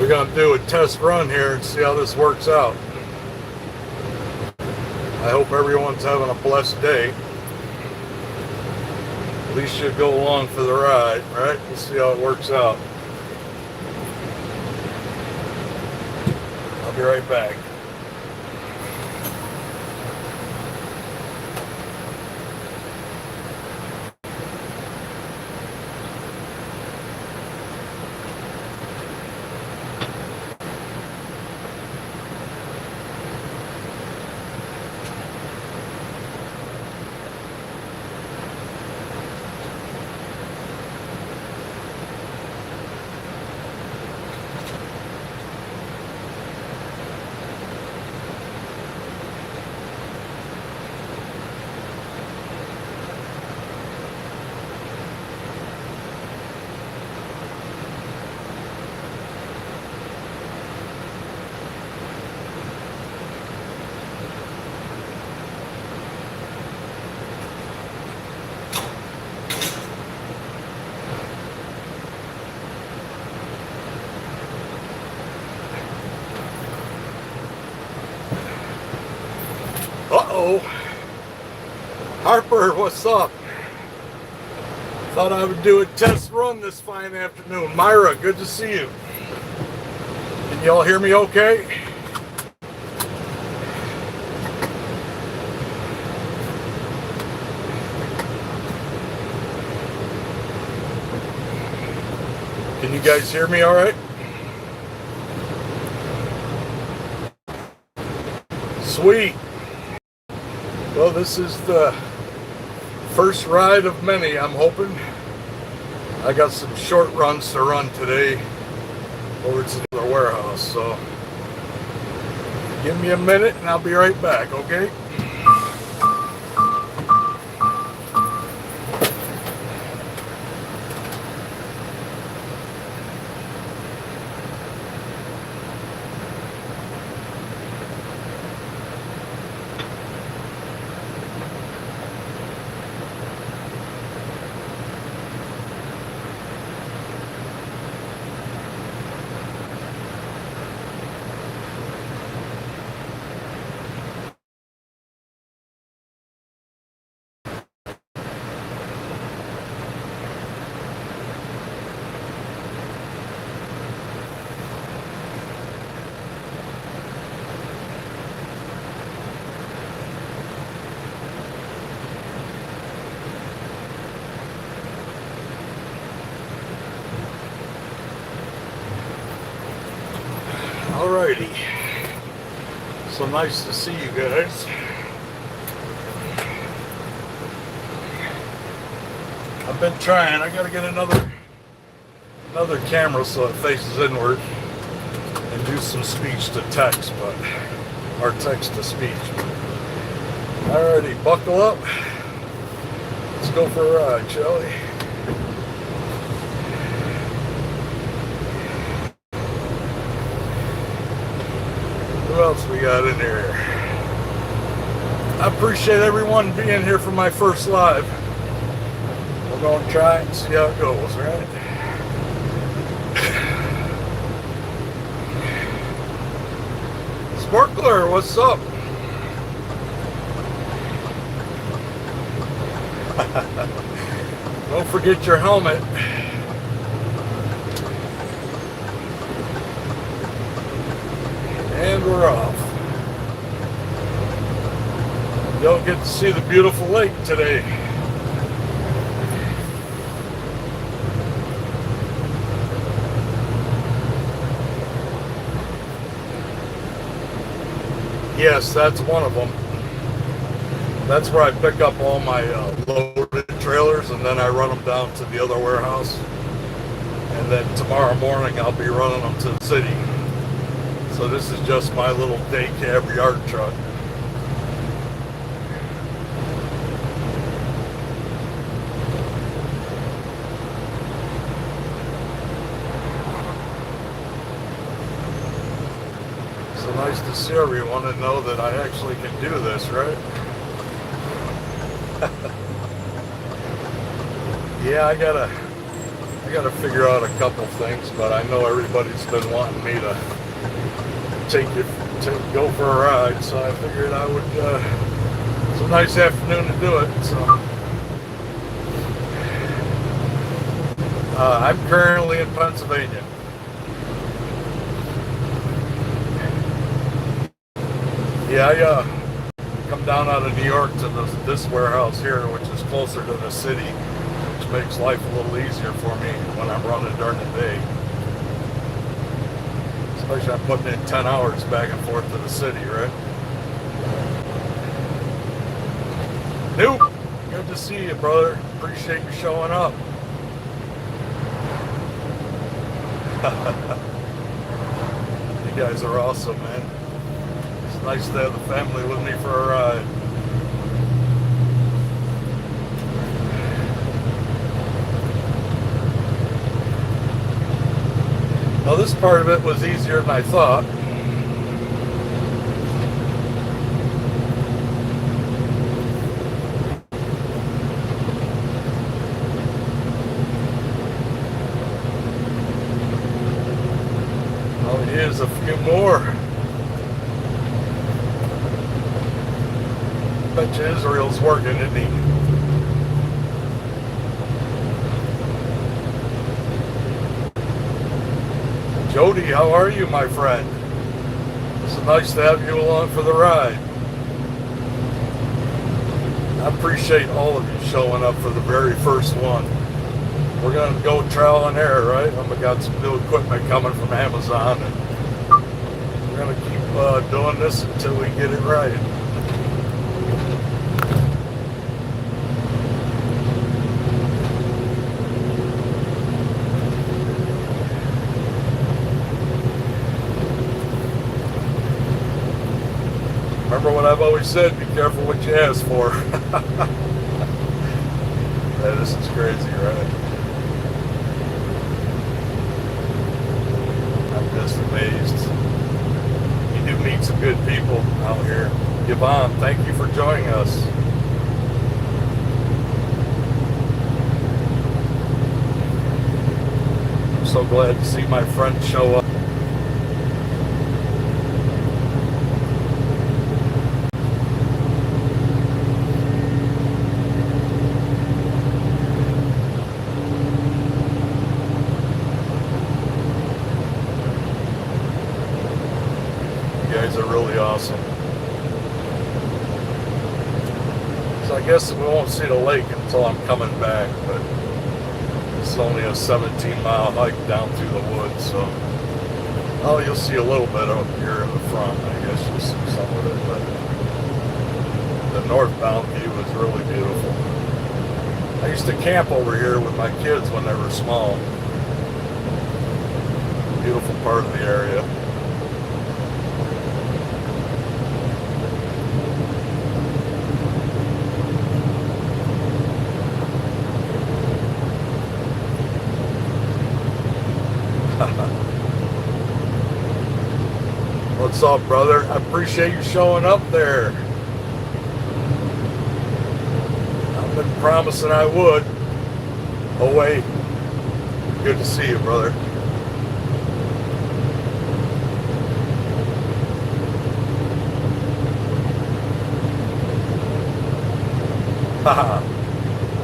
going to do a test run here and see how this works out. I hope everyone's having a blessed day. At least you'll go along for the ride, right? We'll see how it works out. I'll be right back. Uh-oh. Harper, what's up? Thought I would do a test run this fine afternoon. Myra, good to see you. Can y'all hear me okay? Can you guys hear me all right? Sweet. Well, this is the first ride of many, I'm hoping. I got some short runs to run today over to the warehouse, so give me a minute and I'll be right back, okay? Alrighty, so nice to see you guys. I've been trying. I gotta get another camera so it faces inward and do some speech to text, or text to speech. Alrighty, buckle up. Let's go for a ride, shall we? What else we got in here? I appreciate everyone being here for my first live. We're going to try it and see how it goes, right? Sparkler, what's up? Don't forget your helmet. And we're off. You'll get to see the beautiful lake today. Yes, that's one of them. That's where I pick up all my loaded trailers and then I run them down to the other warehouse. And then tomorrow morning I'll be running them to the city. So this is just my little day cab yard truck. So nice to see everyone and know that I actually can do this, right? Yeah, I I got to figure out a couple things, but I know everybody's been wanting me to go for a ride, so I figured I would. It's a nice afternoon to do it. So I'm currently in Pennsylvania. Yeah, I come down out of New York to this warehouse here, which is closer to the city, which makes life a little easier for me when I'm running during the day. Especially I'm putting in 10 hours back and forth to the city, right? Nope. Good to see you, brother. Appreciate you showing up. You guys are awesome, man. It's nice to have the family with me for a ride. Well, this part of it was easier than I thought. Oh, here's a few more. Bet you Israel's working, isn't he? Jody, how are you, my friend? It's nice to have you along for the ride. I appreciate all of you showing up for the very first one. We're going to go trial and error, right? I've got some new equipment coming from Amazon, and we're going to keep doing this until we get it right. Remember what I've always said, be careful what you ask for. Yeah, this is crazy, right? I'm just amazed. You do meet some good people out here. Yvonne, thank you for joining us. I'm so glad to see my friend show up. Awesome. So I guess we won't see the lake until I'm coming back, but it's only a 17-mile hike down through the woods, so you'll see a little bit up here in the front. I guess you'll see some of it, but the northbound view is really beautiful. I used to camp over here with my kids when they were small. Beautiful part of the area. What's up, brother? I appreciate you showing up there. I've been promising I would. Oh, wait. Good to see you, brother.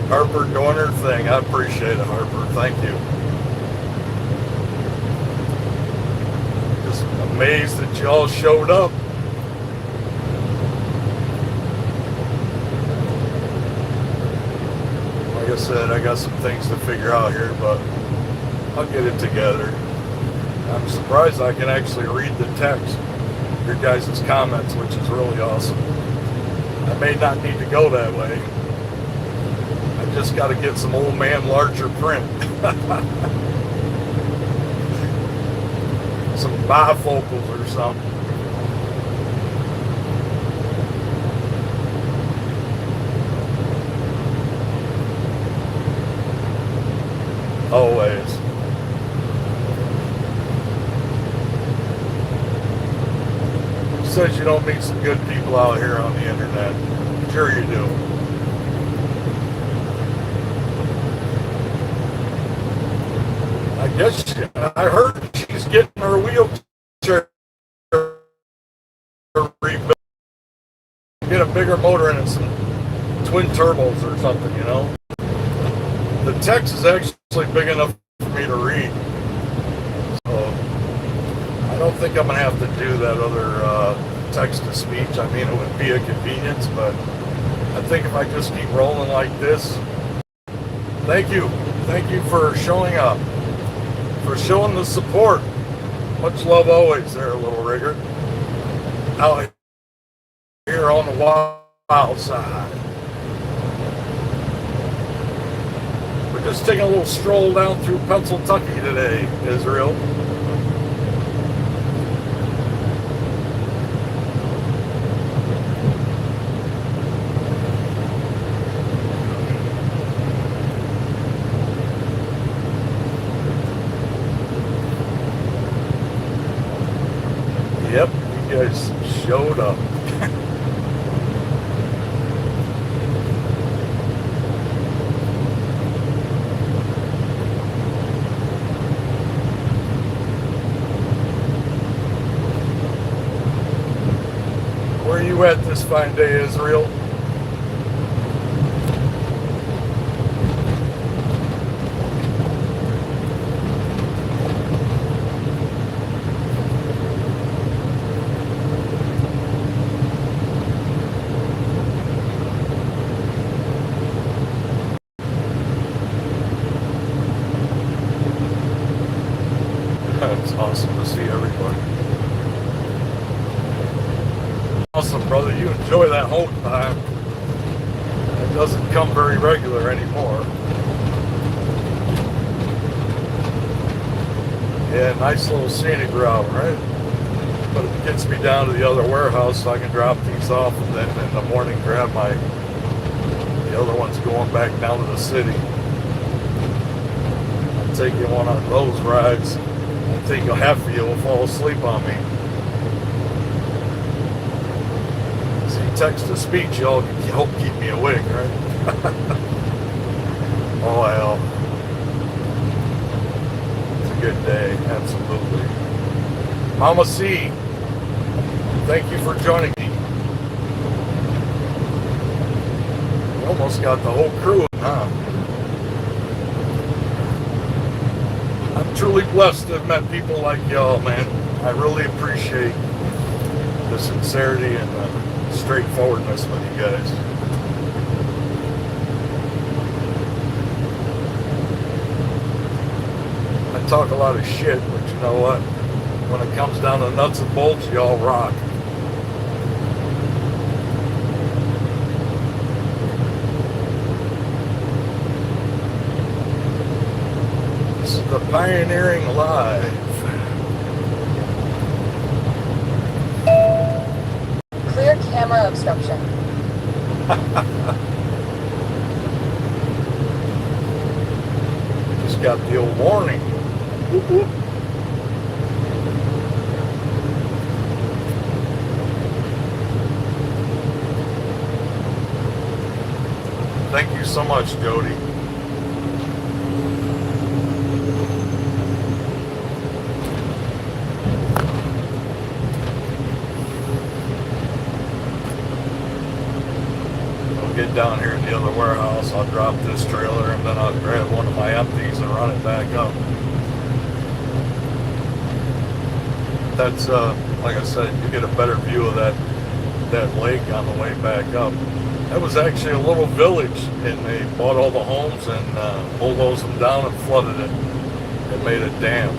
Harper doing her thing. I appreciate it, Harper. Thank you. Amazed that y'all showed up. Like I said, I got some things to figure out here, but I'll get it together. I'm surprised I can actually read the text, your guys' comments, which is really awesome. I may not need to go that way. I just got to get some old man larger print. Some bifocals or something. Always. Says you don't meet some good people out here on the internet. Sure you do. Yes, I heard she's getting her wheelchair rebuilt. Get a bigger motor in it, some twin turbos or something, you know. The text is actually big enough for me to read. So I don't think I'm going to have to do that other text-to-speech. I mean, it would be a convenience, but I think if I just keep rolling like this, thank you. Thank you for showing up, for showing the support. Much love always there, little rigger. Out here on the wild side. We're just taking a little stroll down through Pennsylvania today, Israel. Yep, you guys showed up. Where are you at this fine day, Israel? It's awesome to see everybody. Awesome, brother. You enjoy that whole time. It doesn't come very regular anymore. Yeah, nice little scenic route, right? But it gets me down to the other warehouse so I can drop these off and then in the morning grab the other ones going back down to the city. I'll take you one of those rides. I think half of you will fall asleep on me. See, text-to-speech, y'all help keep me awake, right? Oh, well. It's a good day, absolutely. Mama C, thank you for joining me. We almost got the whole crew, huh? I'm truly blessed to have met people like y'all, man. I really appreciate the sincerity and the straightforwardness with you guys. I talk a lot of shit, but you know what? When it comes down to nuts and bolts, y'all rock. This is the Pioneering Live. Clear camera obstruction. Just got the old warning. Whoop, whoop. Thank you so much, Jody. Get down here in the other warehouse, I'll drop this trailer and then I'll grab one of my empties and run it back up. That's like I said, you get a better view of that lake on the way back up. That was actually a little village, and they bought all the homes and bulldozed them down and flooded it and made a dam.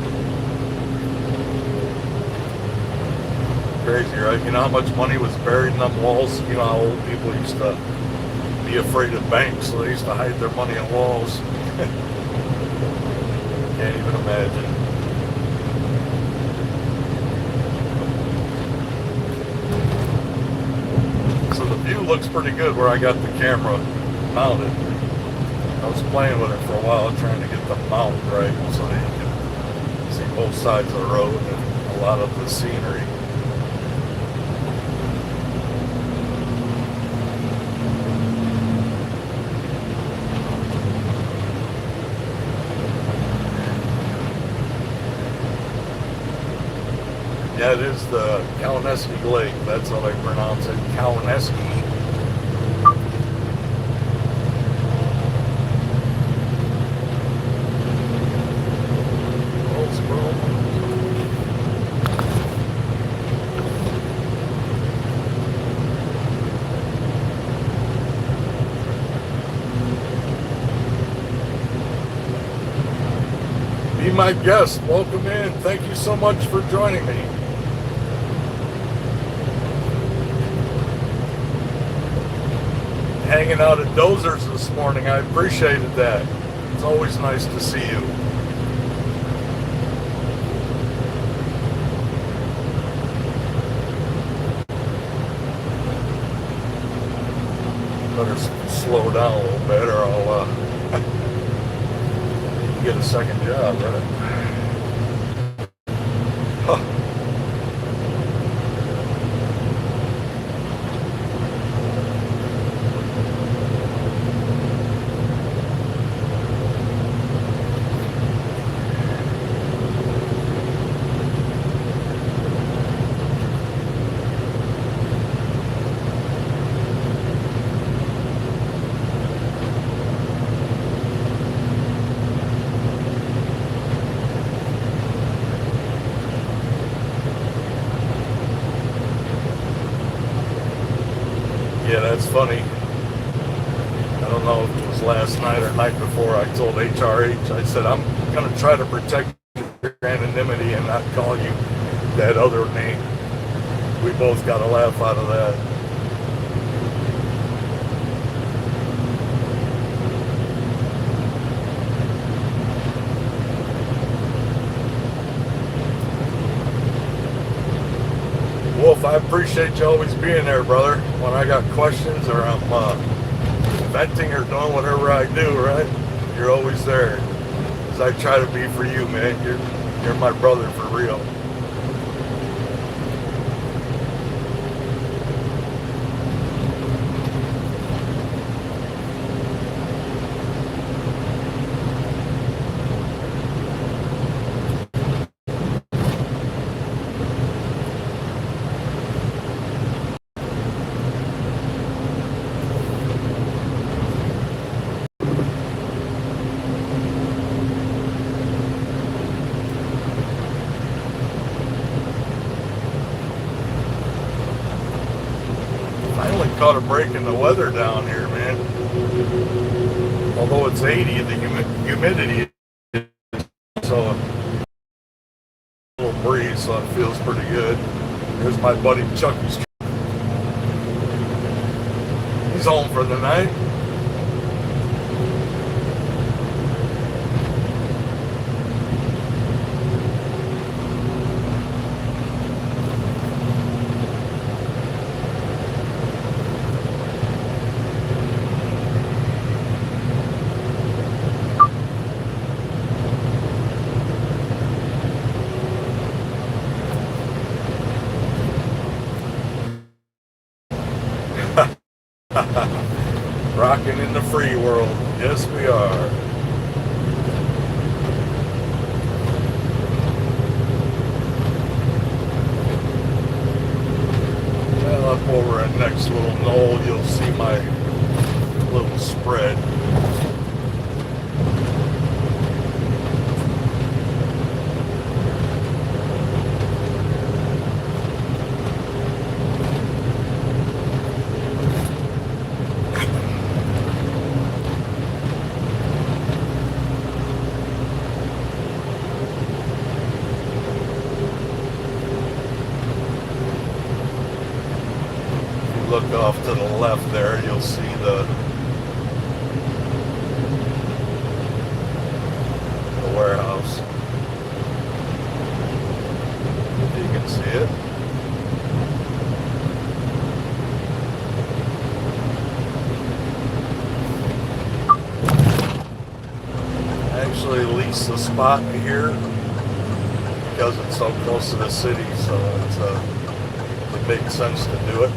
Crazy, right? You know how much money was buried in them walls? You know how old people used to be afraid of banks, so they used to hide their money in walls. Can't even imagine. So the view looks pretty good where I got the camera mounted. I was playing with it for a while, trying to get the mount right so that you can see both sides of the road and a lot of the scenery. Yeah, it is the Kalineski Lake. That's how they pronounce it. Kalineski. Oh, squirrel. Be my guest. Welcome in. Thank you so much for joining me. Hanging out at Dozers this morning. I appreciated that. It's always nice to see you. Better slow down a little bit or I'll get a second job, right? Huh. Yeah, that's funny. I don't know if it was last night or night before. I told HRH, I said, I'm going to try to protect your anonymity and not call you that other name. We both got a laugh out of that. Wolf, I appreciate you always being there, brother. When I got questions or I'm venting or doing whatever I do, right? You're always there. As I try to be for you, man. You're my brother for real. Finally caught a break in the weather down here, man. Although it's 80, the humidity is so a little breeze, so it feels pretty good. Here's my buddy Chucky's. He's home for the night. Rocking in the free world. Yes, we are. Well, up over at next little knoll, you'll see my little spread. Look off to the left there, you'll see the warehouse. If you can see it. I actually leased the spot here because it's so close to the city, so it makes sense to do it.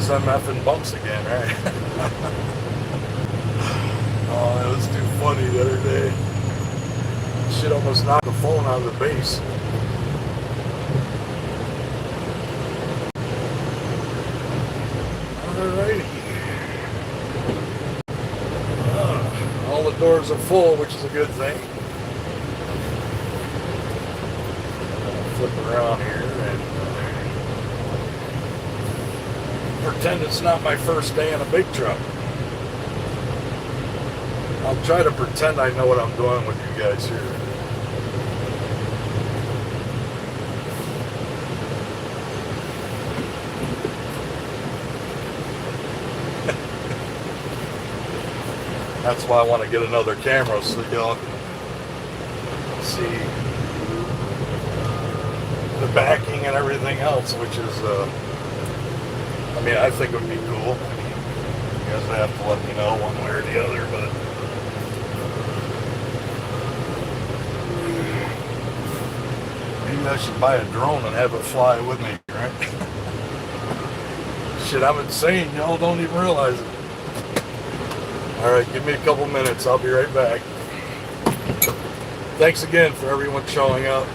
them effing bumps again, right? Oh, that was too funny the other day. Shit almost knocked the phone out of the base. Alrighty. All the doors are full, which is a good thing. Flip around here and pretend it's not my first day in a big truck. I'll try to pretend I know what I'm doing with you guys here. That's why I want to get another camera so y'all can see the backing and everything else, which is, I mean, I think it would be cool. You guys have to let me know one way or the other, but maybe I should buy a drone and have it fly with me, right? Shit, I'm insane. Y'all don't even realize it. Alright, give me a couple minutes. I'll be right back. Thanks again for everyone showing up.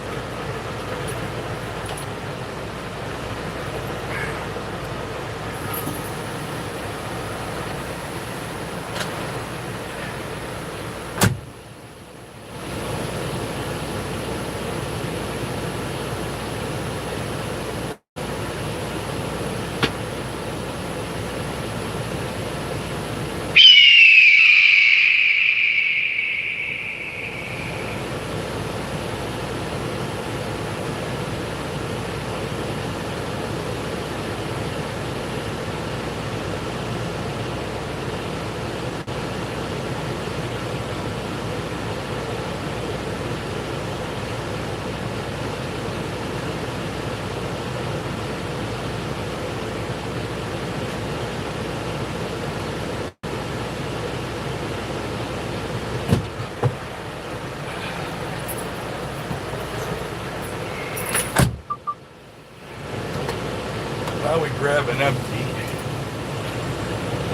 Now we grab an empty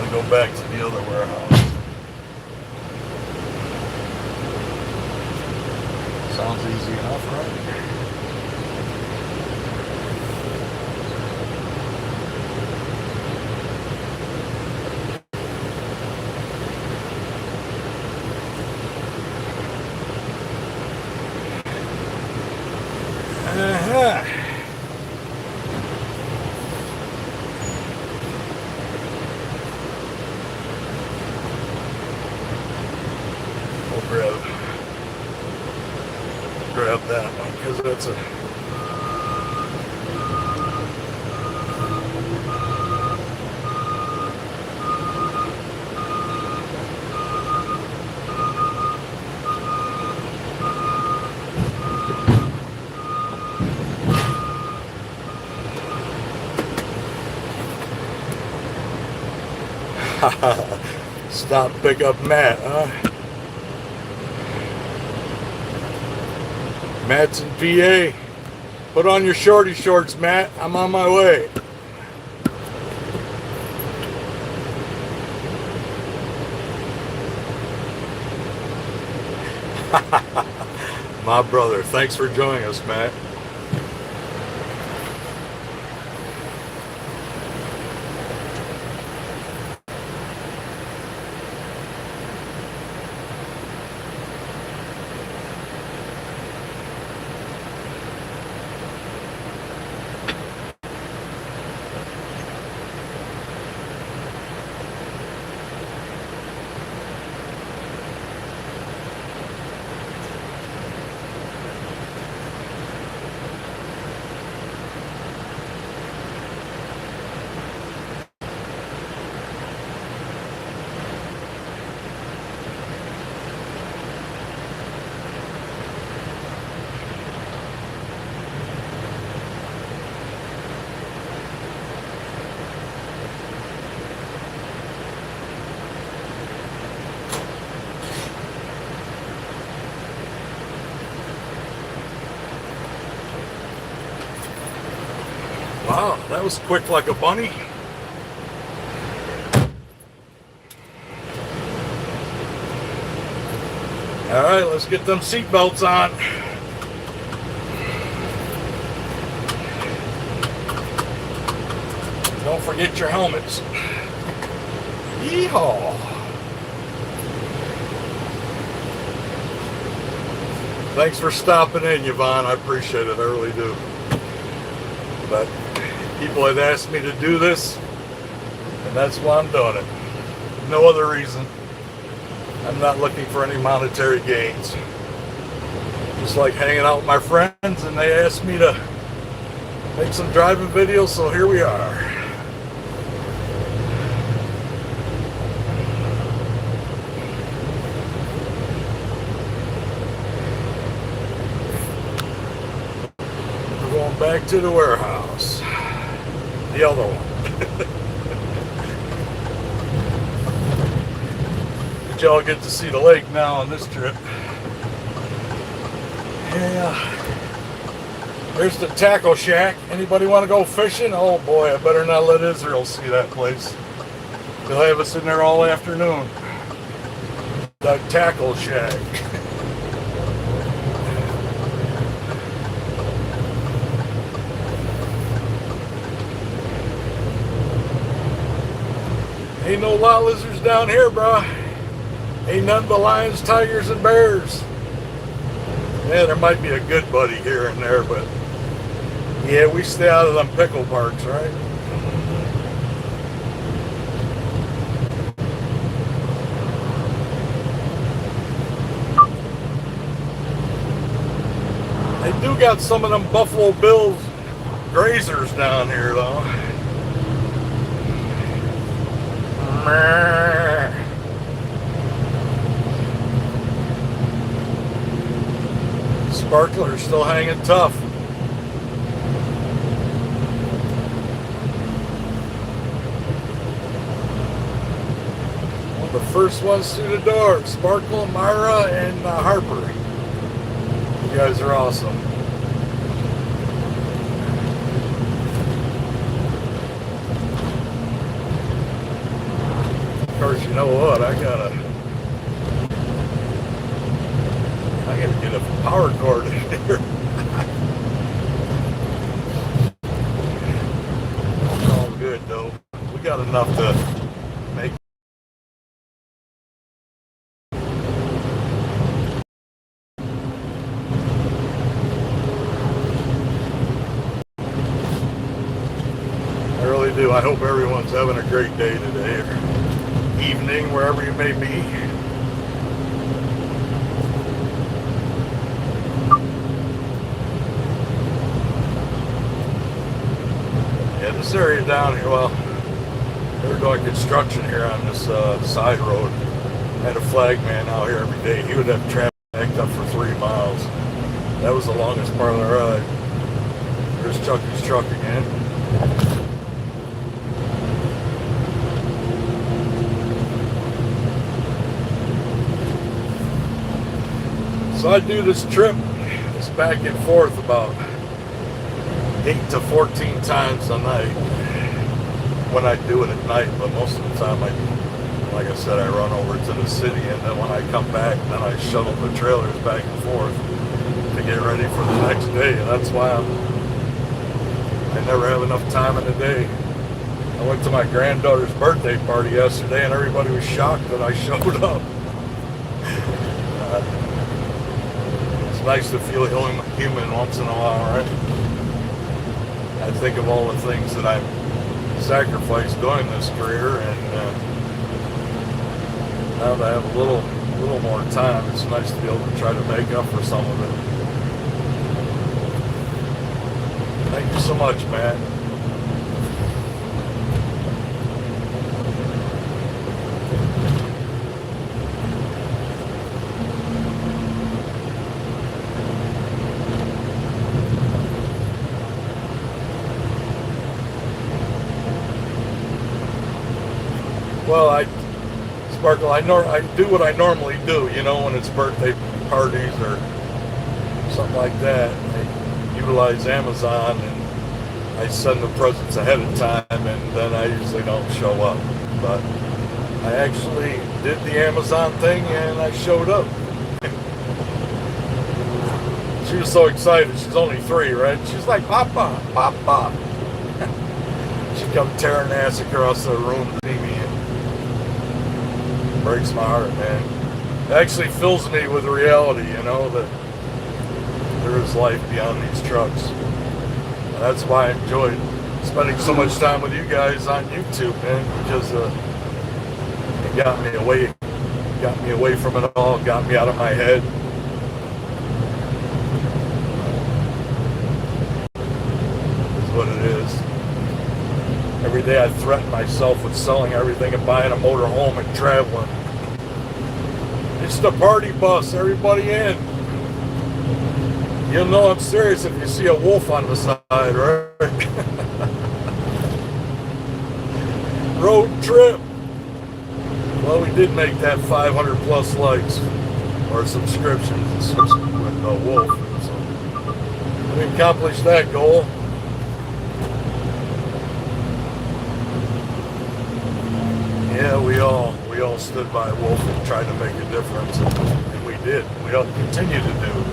and go back to the other warehouse. Sounds easy enough, right? We'll grab that one because that's a stop, pick up Matt, huh? Matt's in PA. Put on your shorty shorts, Matt. I'm on my way. My brother. Thanks for joining us, Matt. Wow, that was quick like a bunny. All right, let's get them seat belts on. Don't forget your helmets. Yeehaw. Thanks for stopping in, Yvonne. I appreciate it. I really do. But people had asked me to do this, and that's why I'm doing it. No other reason. I'm not looking for any monetary gains. Just like hanging out with my friends, and they asked me to make some driving videos, so here we are. We're going back to the warehouse. The other one. Did y'all get to see the lake now on this trip? Yeah. There's the tackle shack. Anybody want to go fishing? Oh boy, I better not let Israel see that place. They'll have us in there all afternoon. The tackle shack. Ain't no lot lizards down here, bro. Ain't nothing but lions, tigers, and bears. Yeah, there might be a good buddy here and there, but yeah, we stay out of them pickle parks, right? They do got some of them Buffalo Bills grazers down here, though. Sparkler's still hanging tough. One of the first ones through the door. Sparkle, Myra, and Harper. You guys are awesome. Of course, you know what? I gotta get a power cord in here. All good though. We got enough to make. I really do. I hope everyone's having a great day today or evening, wherever you may be. Yeah, this area down here, well, they're doing construction here on this side road. I had a flag man out here every day. He would have traffic backed up for 3 miles. That was the longest part of the ride. There's Chucky's truck again. So I do this trip, this back and forth about 8 to 14 times a night when I do it at night, but most of the time like I said, I run over to the city, and then when I come back, then I shuttle the trailers back and forth to get ready for the next day, and that's why I never have enough time in the day. I went to my granddaughter's birthday party yesterday, and everybody was shocked that I showed up. It's nice to feel human once in a while, right? I think of all the things that I've sacrificed doing this career, and now that I have a little more time, it's nice to be able to try to make up for some of it. Thank you so much, man. Well, Sparkle, I do what I normally do, you know, when it's birthday parties or something like that. I utilize Amazon, and I send the presents ahead of time, and then I usually don't show up. But I actually did the Amazon thing, and I showed up. She was so excited. She's only 3, right? She's like, Papa, Papa. She come tearing ass across the room to see me. And breaks my heart, man. It actually fills me with reality, you know, that there is life beyond these trucks. And that's why I enjoyed spending so much time with you guys on YouTube, man, because it got me away from it all, got me out of my head. Is what it is. Every day I threaten myself with selling everything and buying a motor home and traveling. It's the party bus, everybody in. You'll know I'm serious if you see a wolf on the side, right? Road trip. Well, we did make that 500 plus likes or subscriptions with a wolf. So we accomplished that goal. Yeah, we all stood by Wolf and tried to make a difference, and we did. We all continue to do.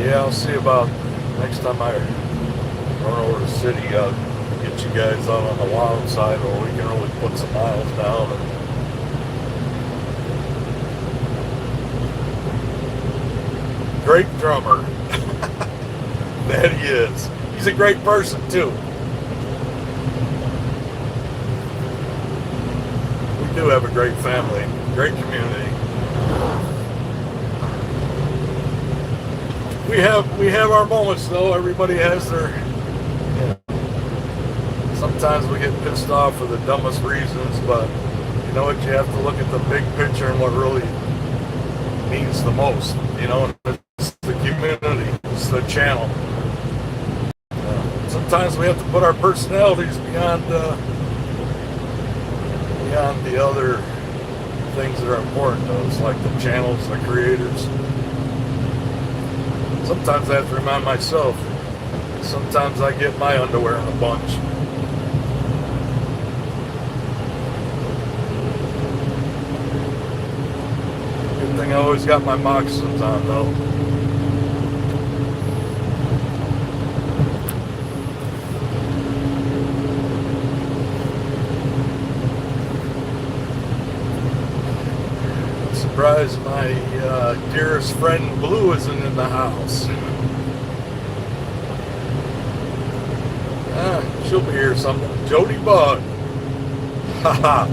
Yeah, I'll see about next time I run over to the city. I'll get you guys out on the wild side, or we can really put some miles down. And great drummer. That he is. He's a great person too. We do have a great family, great community. We have our moments though. Everybody has their, you know, sometimes we get pissed off for the dumbest reasons, but you know what, you have to look at the big picture and what really means the most, you know. It's the community, it's the channel. Sometimes we have to put our personalities beyond the other things that are important to us, like the channels, the creators. Sometimes I have to remind myself. Sometimes I get my underwear in a bunch. Good thing I always got my moccasins on though. Surprised my dearest friend Blue isn't in the house. She'll be here sometime. Jody Bug. Haha.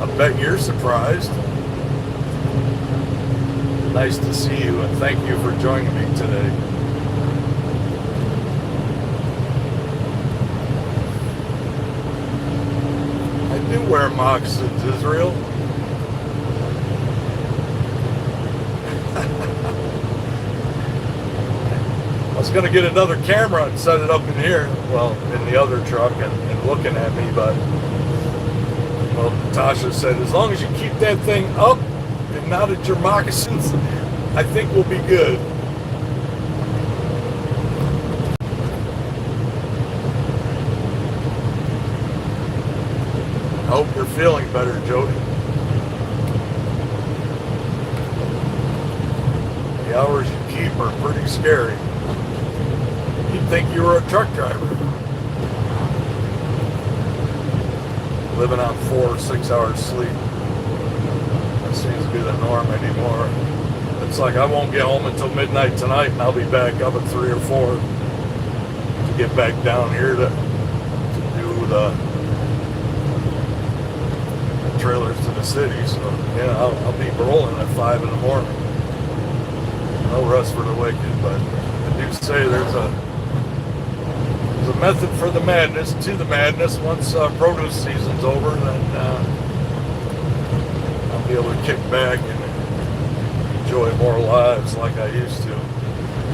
I bet you're surprised. Nice to see you, and thank you for joining me today. I do wear moccasins, Israel. I was going to get another camera and set it up in here, well, in the other truck and looking at me, but well, Natasha said, as long as you keep that thing up and not at your moccasins, I think we'll be good. I hope you're feeling better, Jody. The hours you keep are pretty scary. You'd think you were a truck driver. Living on 4 or 6 hours sleep. That seems to be the norm anymore. It's like I won't get home until midnight tonight, and I'll be back up at 3 or 4 to get back down here to do the trailers to the city. So yeah, I'll be rolling at 5 in the morning. No rest for the wicked, but I do say there's a method for the madness, to the madness. Once produce season's over, then I'll be able to kick back and enjoy more lives like I used to.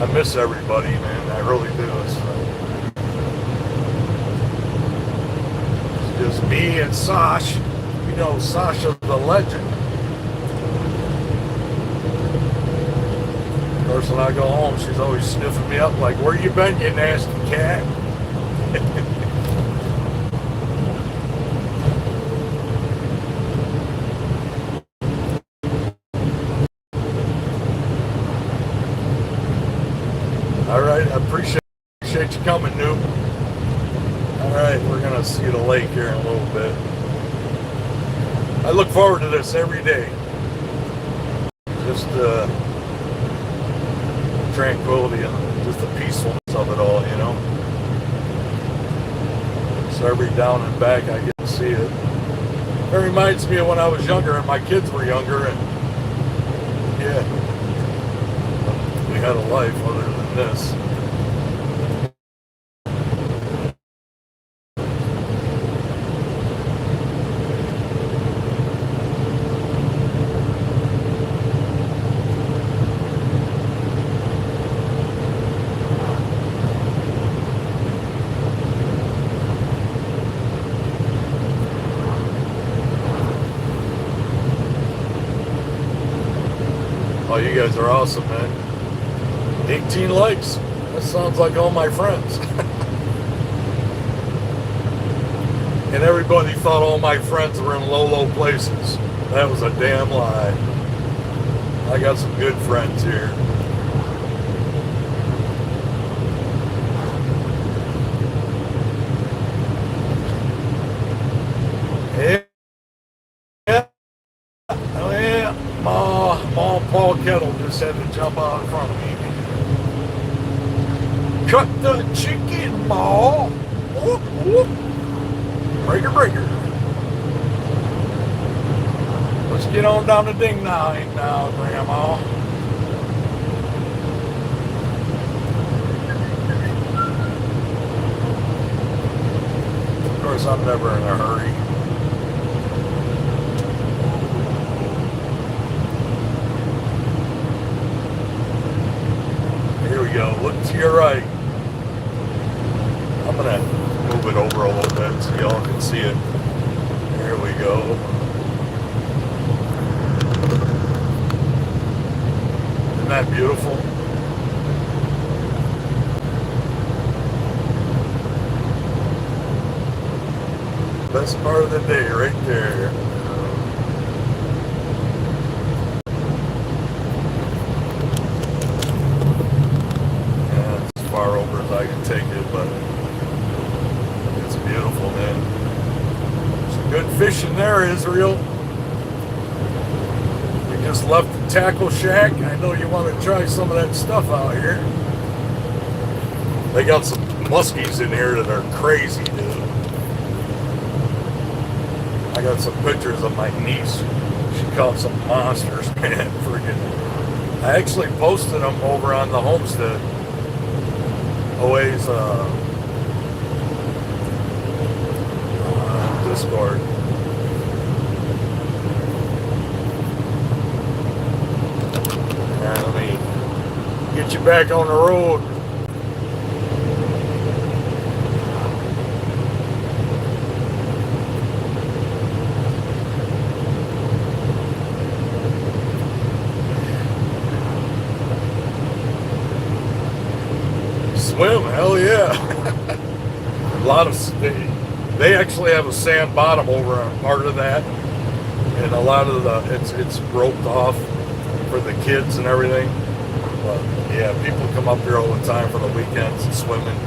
I miss everybody, man. I really do. It's just me and Sash. You know, Sasha the legend. Of course, when I go home, she's always sniffing me up like, where you been, you nasty cat? coming, Noob. Alright, we're going to see the lake here in a little bit. I look forward to this every day. Just tranquility and just the peacefulness of it all, you know. So every down and back I get to see it. It reminds me of when I was younger and my kids were younger, and yeah, we had a life other than this. Oh, you guys are awesome, man. 18 likes. That sounds like all my friends. And everybody thought all my friends were in low places. That was a damn lie. I got some good friends here. Yeah. Oh, yeah. Ma and Paul Kettle just had to jump out in front of me. Cut the chicken, Ma. Whoop, whoop. Breaker. Let's get on down to Ding now, Grandma. Of course, I'm never in a hurry. Here we go. Look to your right. I'm gonna move it over a little bit so y'all can see it. There we go. Isn't that beautiful? Best part of the day right there. Yeah, as far over as I can take it, but it's beautiful, man. Some good fishing there, Israel. We just left the tackle shack. I know you want to try some of that stuff out here. They got some muskies in here that are crazy, dude. I got some pictures of my niece. She caught some monsters, man. Freaking. I actually posted them over on the homestead. Always Discord. Now, let me get you back on the road. Swim, hell yeah. A lot of they actually have a sand bottom over on part of that, and a lot of the it's roped off for the kids and everything. But yeah, people come up here all the time for the weekends and swimming.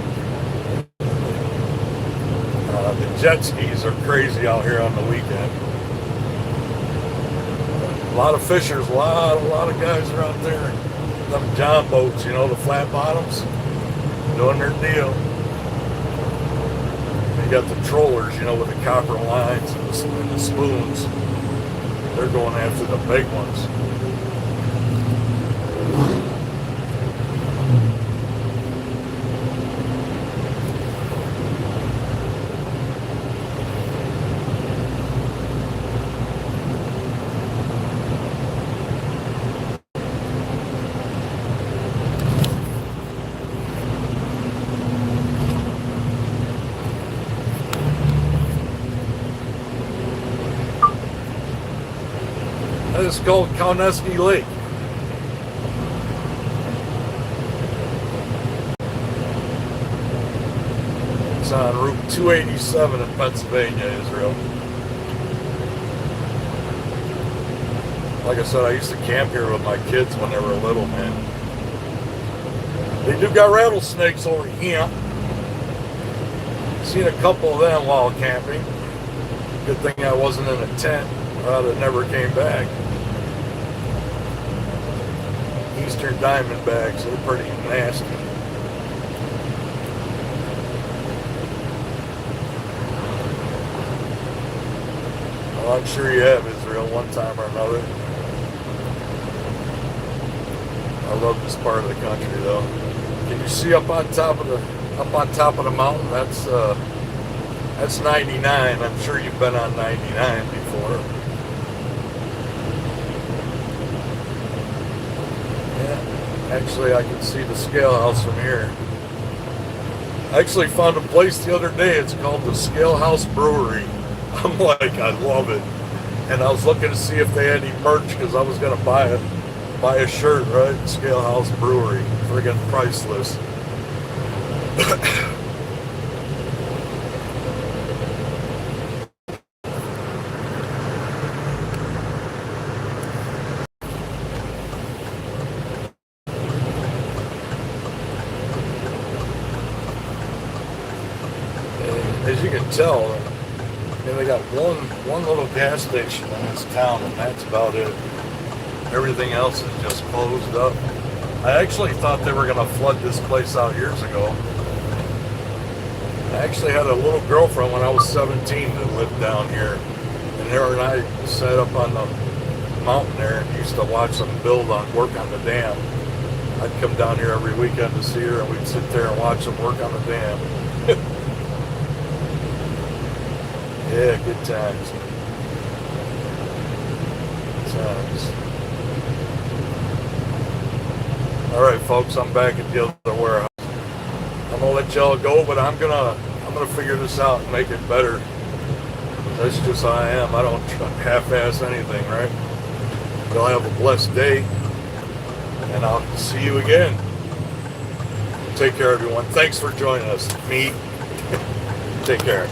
The jet skis are crazy out here on the weekend. A lot of fishers, a lot of guys are out there. Them John boats, you know, the flat bottoms, doing their deal. You got the trollers, you know, with the copper lines and the spoons. They're going after the big ones. That is called Kauneski Lake. It's on Route 287 in Pennsylvania, Israel. Like I said, I used to camp here with my kids when they were little, man. They do got rattlesnakes over here. Seen a couple of them while camping. Good thing I wasn't in a tent, or I'd have never came back. Eastern diamondbacks, they're pretty nasty. Well, I'm sure you have, Israel, one time or another. I love this part of the country, though. Can you see up on top of the mountain? That's 99. I'm sure you've been on 99 before. Yeah, actually, I can see the scale house from here. I actually found a place the other day. It's called the Scale House Brewery. I'm like, I love it. And I was looking to see if they had any merch because I was gonna buy a shirt, right? Scale House Brewery, friggin' priceless. As you can tell, they got one little gas station in this town, and that's about it. Everything else is just closed up. I actually thought they were going to flood this place out years ago. I actually had a little girlfriend when I was 17 that lived down here, and her and I sat up on the mountain there and used to watch them work on the dam. I'd come down here every weekend to see her, and we'd sit there and watch them work on the dam. Yeah, good times. All right, folks, I'm back at the other warehouse. I'm gonna let y'all go, but I'm gonna figure this out and make it better. That's just how I am. I don't half-ass anything, right? Y'all have a blessed day, and I'll see you again. Take care, everyone. Thanks for joining us. Me. Take care.